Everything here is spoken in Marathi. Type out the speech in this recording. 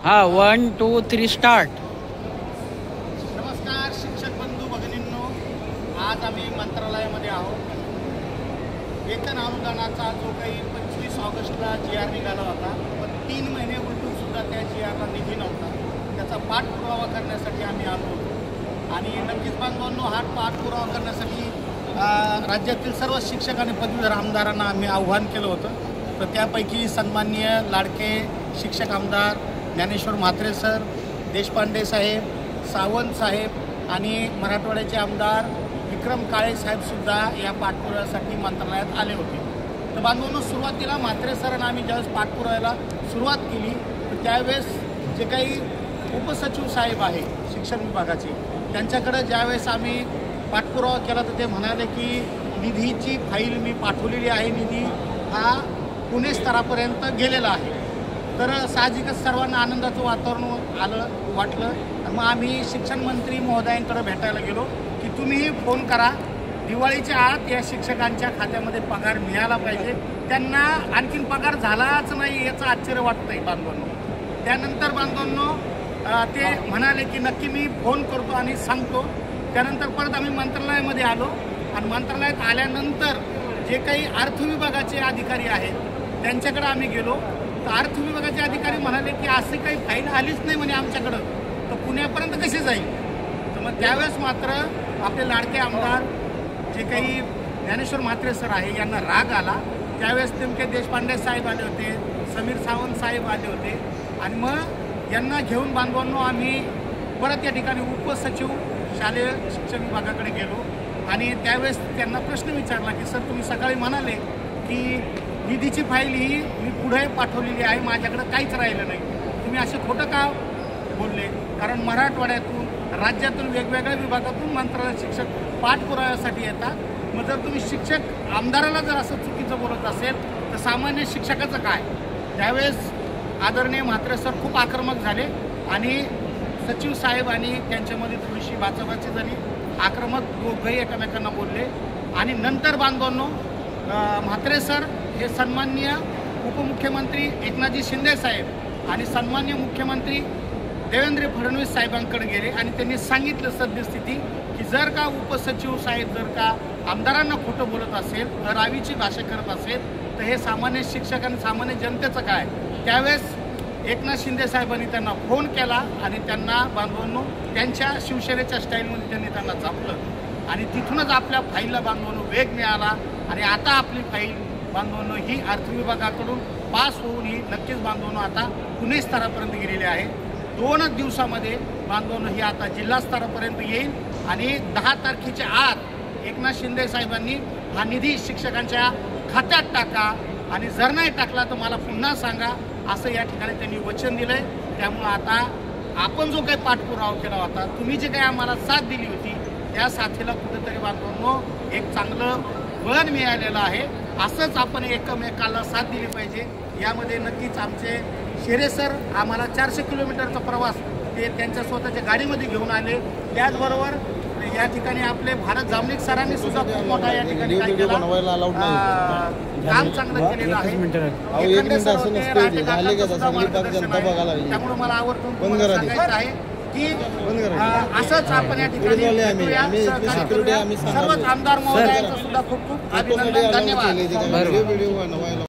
हाँ 1 2 3 स्टार्ट। नमस्कार शिक्षक बंधू भगिनींनो, आज आम्ही मंत्रालयामध्ये आहोत। वेतन अनुदानाचा जो काही 25 ऑगस्टला GR निघाला होता, पण 3 महिने उलटून सुद्धा त्या GRला निधी नव्हता। त्याचा पाठपुरावा करण्यासाठी आम्ही आलो होतो आणि नक्कीच बांधवांनो, हा पाठपुरावा करण्यासाठी राज्यातील सर्व शिक्षक आणि पदवीधर आमदारांना आम्ही आव्हान केलं होतं। तर त्यापैकी सन्माननीय लाडके शिक्षक आमदार ज्ञानेश्वर म्हात्रे सर, देशपांडे साहेब, सावंत साहेब आणि मराठवाड्याचे आमदार विक्रम काळे साहेबसुद्धा या पाठपुराव्यासाठी मंत्रालयात आले होते। तर बांधवांनो, सुरुवातीला म्हात्रे सरांना आम्ही ज्यावेळेस पाठपुराव्याला सुरुवात केली तर त्यावेळेस जे काही उपसचिव साहेब आहे शिक्षण विभागाचे, त्यांच्याकडे ज्यावेळेस आम्ही पाठपुरावा केला तर ते म्हणाले की निधीची फाईल मी पाठवलेली आहे, निधी हा पुणे स्तरापर्यंत गेलेला आहे। तर साहजिकच सर्वांना आनंदाचं वातावरण वाटलं। मग आम्ही शिक्षण मंत्री महोदयांकडे भेटायला गेलो की तुम्हीही फोन करा, दिवाळीच्या आत या शिक्षकांच्या खात्यामध्ये पगार मिळाला पाहिजे। त्यांना आणखीन पगार झालाच नाही याचं आश्चर्य वाटतंय बांधवांनो। त्यानंतर बांधवांनो ते म्हणाले की नक्की मी फोन करतो आणि सांगतो। त्यानंतर परत आम्ही मंत्रालयामध्ये आलो आणि मंत्रालयात आल्यानंतर जे काही अर्थ विभागाचे अधिकारी आहेत त्यांच्याकडे आम्ही गेलो। तर अर्थ विभागाचे अधिकारी म्हणाले की असे काही फाईल आलीच नाही म्हणे आमच्याकडं, तर पुण्यापर्यंत कसे जाईल। तर मग त्यावेळेस मात्र आपले लाडके आमदार जे काही ज्ञानेश्वर म्हात्रे सर आहे यांना राग आला। त्यावेळेस नेमके देशपांडे साहेब आले होते, समीर सावंत साहेब आले होते आणि मग यांना घेऊन बांधवांनो आम्ही परत या ठिकाणी उपसचिव शालेय शिक्षण विभागाकडे गेलो आणि त्यावेळेस त्यांना प्रश्न विचारला की सर, तुम्ही सकाळी म्हणाले की निधीची फाईल ही मी पुढे पाठवलेली आहे, माझ्याकडे काहीच राहिलं नाही, तुम्ही असे खोटं का बोलले? कारण मराठवाड्यातून राज्यातून वेगवेगळ्या विभागातून मंत्रालयात शिक्षक पाठपुराव्यासाठी येतात। मग जर तुम्ही शिक्षक आमदाराला जर असं चुकीचं बोलत असेल तर सामान्य शिक्षकाचं काय? त्यावेळेस आदरणीय म्हात्रे सर खूप आक्रमक झाले आणि सचिव साहेब आणि त्यांच्यामध्ये थोडीशी बाचाबाची झाली, आक्रमक दोघंही एकमेकांना बोलले। आणि नंतर बांधवांनो म्हात्रे सर हे सन्माननीय उपमुख्यमंत्री एकनाथजी शिंदे साहेब आणि सन्माननीय मुख्यमंत्री देवेंद्र फडणवीस साहेबांकडे गेले आणि त्यांनी सांगितलं सद्यस्थिती की जर का उपसचिव साहेब जर का आमदारांना खोटं बोलत असेल, रावीची भाषा करत असेल तर हे सामान्य शिक्षक आणि सामान्य जनतेचं काय? त्यावेळेस एकनाथ शिंदे साहेबांनी त्यांना फोन केला आणि त्यांना बांधवांनो त्यांच्या शिवसेनेच्या स्टाईलमध्ये त्यांनी त्यांना चापलं आणि तिथूनच आपल्या फाईलला बांधवांनो वेग मिळाला आणि आता आपली फाईल बांधवांनो ही अर्थ विभागाकडून पास होऊन ही नक्कीच बांधवांनो आता पुणे स्तरापर्यंत गेलेली आहे। 2 दिवसामध्ये बांधवांनो ही आता जिल्हा स्तरापर्यंत येईल आणि 10 तारखेच्या आत एकनाथ शिंदे साहेबांनी हा निधी शिक्षकांच्या खात्यात टाका आणि जर नाही टाकला तर मला पुन्हा सांगा, असं या ठिकाणी त्यांनी वचन दिलंय। त्यामुळं आता आपण जो काही पाठपुरावा केला होता, तुम्ही जे काही आम्हाला साथ दिली होती त्या साथीला कुठेतरी बांधवांनो एक चांगलं वळण मिळालेलं आहे। असंच आपण एकमेकाला साथ दिली पाहिजे। यामध्ये नक्कीच आमचे शेरे सर आम्हाला 400 किलोमीटरचा प्रवास ते त्यांच्या स्वतःच्या गाडीमध्ये घेऊन आले। त्याचबरोबर या ठिकाणी आपले भारत जामनिक सरांनी सुद्धा खूप मोठा या ठिकाणी काम चांगलं केलेलं आहे। त्यामुळे मला आवर्जून सांगायचं आहे की असंच आपण या ठिकाणी सर्वच आमदार महोदयांचं सुद्धा खूप खूप अभिनंदन, धन्यवाद।